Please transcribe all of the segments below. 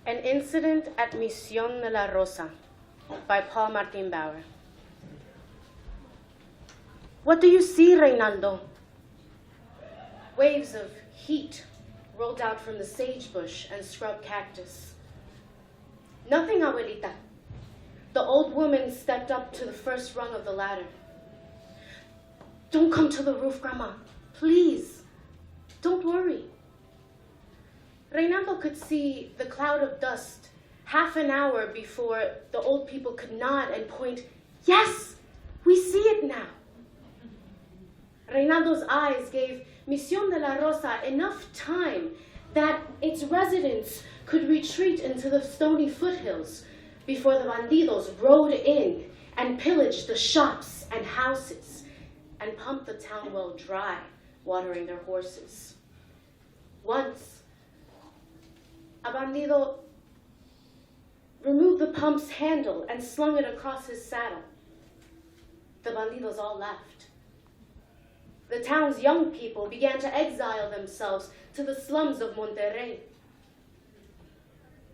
An Incident at Misión de la Rosa by Paul Martin Bauer. What do you see, Reynaldo? Waves of heat rolled out from the sagebush and scrub cactus. Nothing, abuelita. The old woman stepped up to the first rung of the ladder. Don't come to the roof, Grandma. Please. Don't worry. Reynaldo could see the cloud of dust half an hour before the old people could nod and point. Yes, we see it now. Reynaldo's eyes gave Misión de la Rosa enough time that its residents could retreat into the stony foothills before the bandidos rode in and pillaged the shops and houses and pumped the town well dry, watering their horses. Once, a bandido removed the pump's handle and slung it across his saddle. The bandidos all left. The town's young people began to exile themselves to the slums of Monterrey.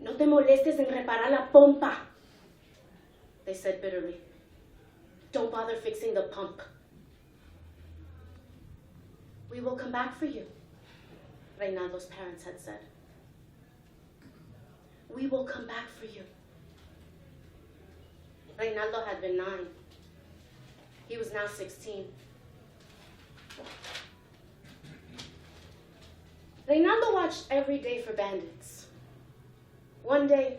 No te molestes en reparar la pompa, they said bitterly. Don't bother fixing the pump. We will come back for you, Reynaldo's parents had said. We will come back for you. Reynaldo had been 9. He was now 16. Reynaldo watched every day for bandits. One day,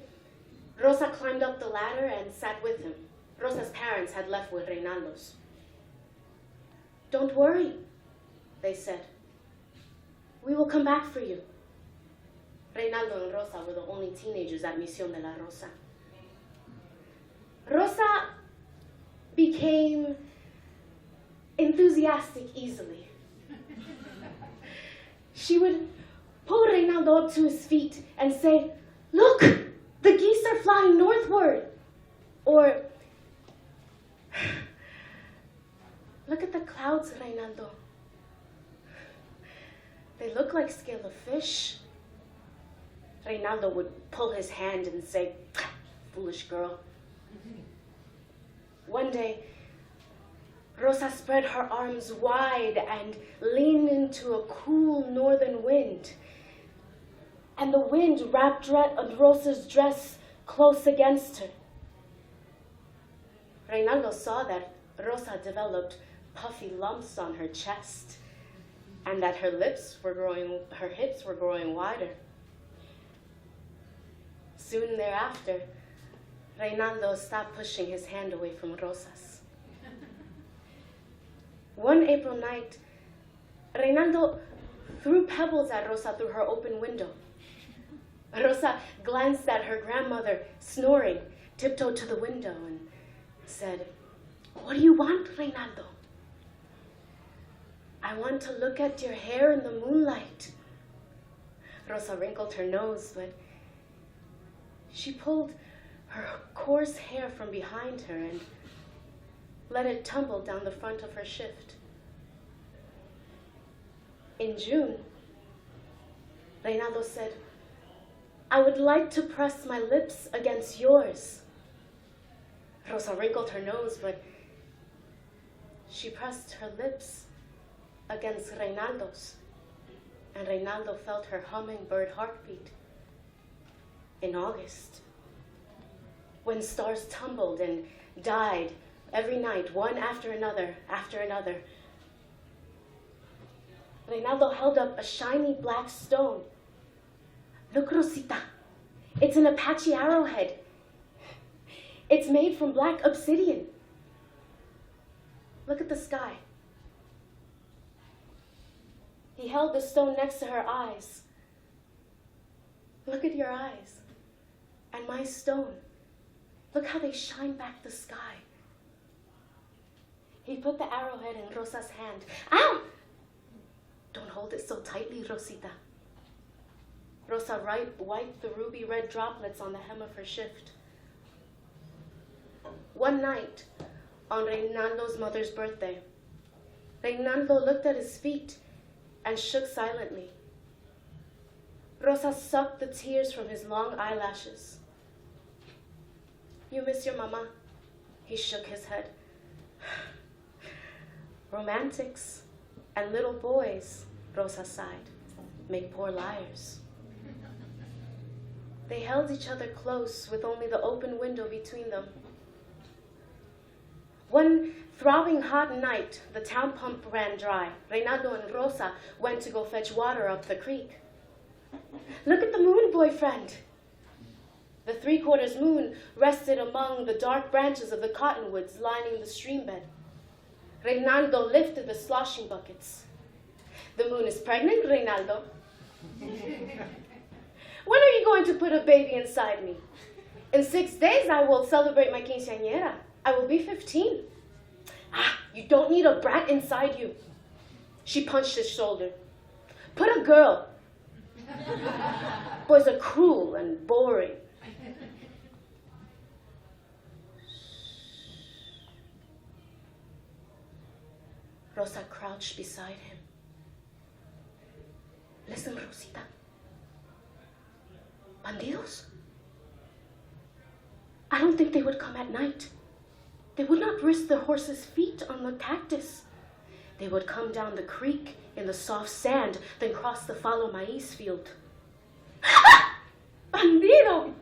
Rosa climbed up the ladder and sat with him. Rosa's parents had left with Reynaldo's. Don't worry, they said. We will come back for you. Reynaldo and Rosa were the only teenagers at Misión de la Rosa. Rosa became enthusiastic easily. She would pull Reynaldo up to his feet and say, "Look, the geese are flying northward." Or, "Look at the clouds, Reynaldo. They look like scale of fish." Reynaldo would pull his hand and say, "Foolish girl." One day, Rosa spread her arms wide and leaned into a cool northern wind. And the wind wrapped Rosa's dress close against her. Reynaldo saw that Rosa developed puffy lumps on her chest and that her hips were growing wider. Soon thereafter, Reynaldo stopped pushing his hand away from Rosa's. One April night, Reynaldo threw pebbles at Rosa through her open window. Rosa glanced at her grandmother snoring, tiptoed to the window, and said, "What do you want, Reynaldo?" "I want to look at your hair in the moonlight." Rosa wrinkled her nose, but she pulled her coarse hair from behind her and let it tumble down the front of her shift. In June, Reynaldo said, "I would like to press my lips against yours." Rosa wrinkled her nose, but she pressed her lips against Reynaldo's, and Reynaldo felt her hummingbird heartbeat. In August, when stars tumbled and died every night, one after another, Reynaldo held up a shiny black stone. "Look, Rosita, it's an Apache arrowhead. It's made from black obsidian. Look at the sky." He held the stone next to her eyes. "Look at your eyes. And my stone. Look how they shine back the sky." He put the arrowhead in Rosa's hand. "Ow! Don't hold it so tightly, Rosita." Rosa wiped the ruby red droplets on the hem of her shift. One night, on Reynaldo's mother's birthday, Reynaldo looked at his feet and shook silently. Rosa sucked the tears from his long eyelashes. You miss your mama? He shook his head. Romantics and little boys, Rosa sighed, make poor liars. They held each other close with only the open window between them. One throbbing hot night, the town pump ran dry. Reynaldo and Rosa went to go fetch water up the creek. Look at the moon, boyfriend. The three-quarters moon rested among the dark branches of the cottonwoods lining the stream bed. Reynaldo lifted the sloshing buckets. The moon is pregnant, Reynaldo. When are you going to put a baby inside me? In 6 days, I will celebrate my quinceañera. I will be 15. You don't need a brat inside you. She punched his shoulder. Put a girl. Boys are cruel and boring. Rosa crouched beside him. Listen, Rosita. Bandidos? I don't think they would come at night. They would not risk their horses' feet on the cactus. They would come down the creek in the soft sand, then cross the fallow maize field. Bandido!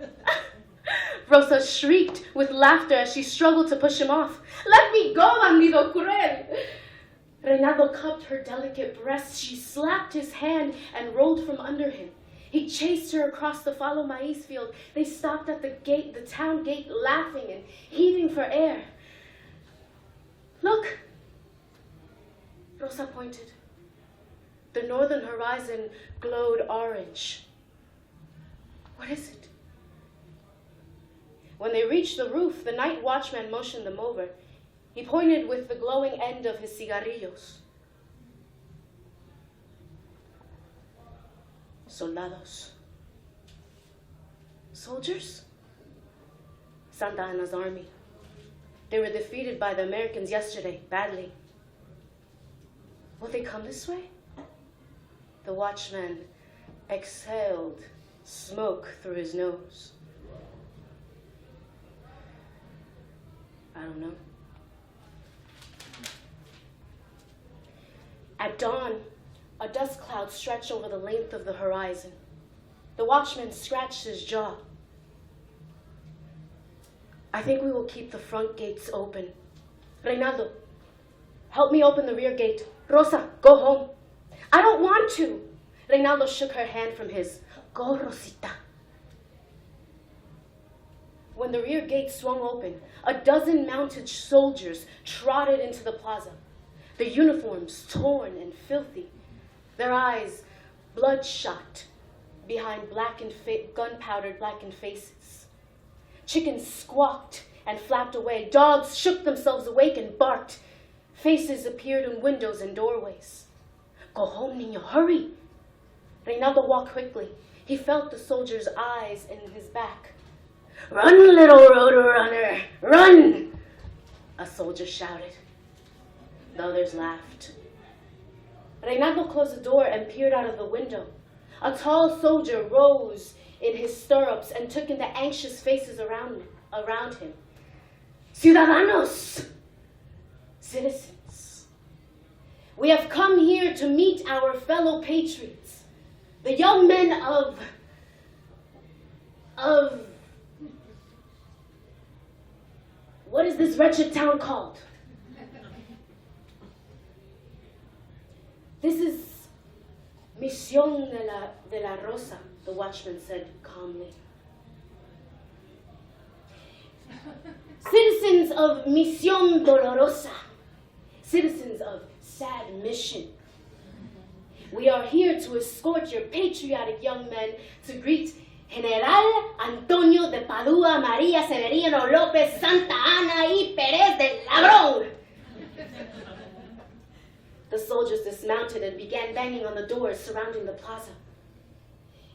Rosa shrieked with laughter as she struggled to push him off. Let me go, bandido cruel! Reynaldo cupped her delicate breasts. She slapped his hand and rolled from under him. He chased her across the fallow maize field. They stopped at the gate, the town gate, laughing and heaving for air. Look! Rosa pointed. The northern horizon glowed orange. What is it? When they reached the roof, the night watchman motioned them over. He pointed with the glowing end of his cigarrillos. Soldados. Soldiers? Santa Anna's army. They were defeated by the Americans yesterday, badly. Will they come this way? The watchman exhaled smoke through his nose. I don't know. At dawn, a dust cloud stretched over the length of the horizon. The watchman scratched his jaw. I think we will keep the front gates open. Reynaldo, help me open the rear gate. Rosa, go home. I don't want to. Reynaldo shook her hand from his. Go, Rosita. When the rear gate swung open, a dozen mounted soldiers trotted into the plaza. Their uniforms torn and filthy, their eyes bloodshot behind gunpowdered blackened faces. Chickens squawked and flapped away. Dogs shook themselves awake and barked. Faces appeared in windows and doorways. Go home, niño, hurry. Reynaldo walked quickly. He felt the soldier's eyes in his back. Run, little roadrunner, run! A soldier shouted. The others laughed. Reynaldo closed the door and peered out of the window. A tall soldier rose in his stirrups and took in the anxious faces around him. Ciudadanos! Citizens. We have come here to meet our fellow patriots, the young men of what is this wretched town called? This is Misión de la Rosa, the watchman said calmly. Citizens of Misión Dolorosa, citizens of sad mission. We are here to escort your patriotic young men to greet General Antonio de Padua, María Severiano López, Santa Ana y Pérez del Ladrón. The soldiers dismounted and began banging on the doors surrounding the plaza.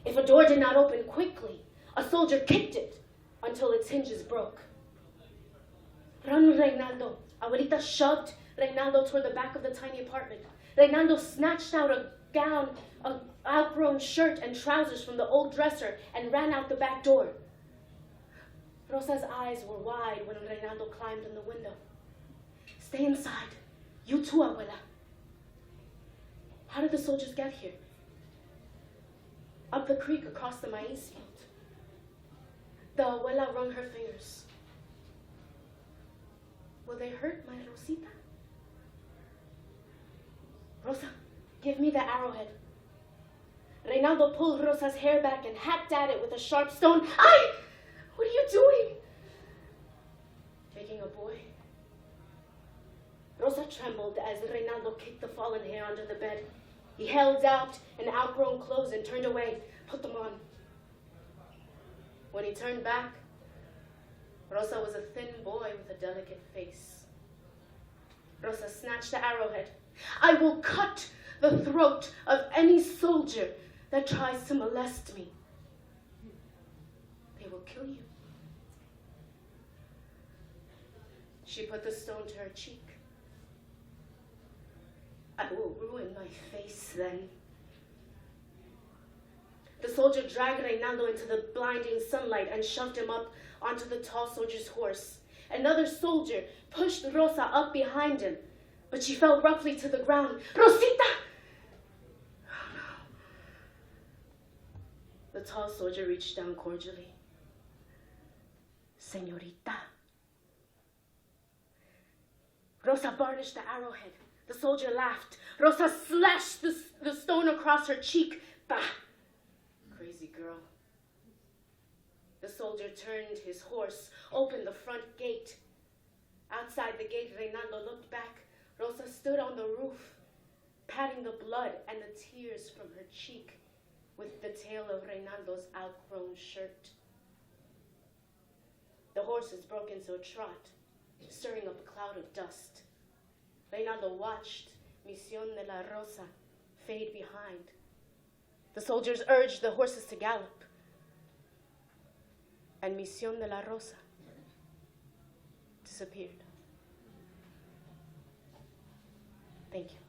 If a door did not open quickly, a soldier kicked it until its hinges broke. Run, Reynaldo. Abuelita shoved Reynaldo toward the back of the tiny apartment. Reynaldo snatched out a gown, an outgrown shirt, and trousers from the old dresser and ran out the back door. Rosa's eyes were wide when Reynaldo climbed in the window. Stay inside. You too, Abuela. How did the soldiers get here? Up the creek across the maize field. The Abuela wrung her fingers. Will they hurt my Rosita? Rosa, give me the arrowhead. Reynaldo pulled Rosa's hair back and hacked at it with a sharp stone. Ay! What are you doing? Taking a boy. Rosa trembled as Reynaldo kicked the fallen hair under the bed. He held out an outgrown clothes and turned away. Put them on. When he turned back, Rosa was a thin boy with a delicate face. Rosa snatched the arrowhead. I will cut the throat of any soldier that tries to molest me. They will kill you. She put the stone to her cheek. I will ruin my face then. The soldier dragged Reynaldo into the blinding sunlight and shoved him up onto the tall soldier's horse. Another soldier pushed Rosa up behind him, but she fell roughly to the ground. Rosita! Oh no. The tall soldier reached down cordially. Señorita. Rosa varnished the arrowhead. The soldier laughed. Rosa slashed the stone across her cheek. Bah! Crazy girl. The soldier turned his horse, opened the front gate. Outside the gate, Reynaldo looked back. Rosa stood on the roof, patting the blood and the tears from her cheek with the tail of Reynaldo's outgrown shirt. The horses broke into a trot, stirring up a cloud of dust. Reynaldo watched Misión de la Rosa fade behind. The soldiers urged the horses to gallop. And Misión de la Rosa disappeared. Thank you.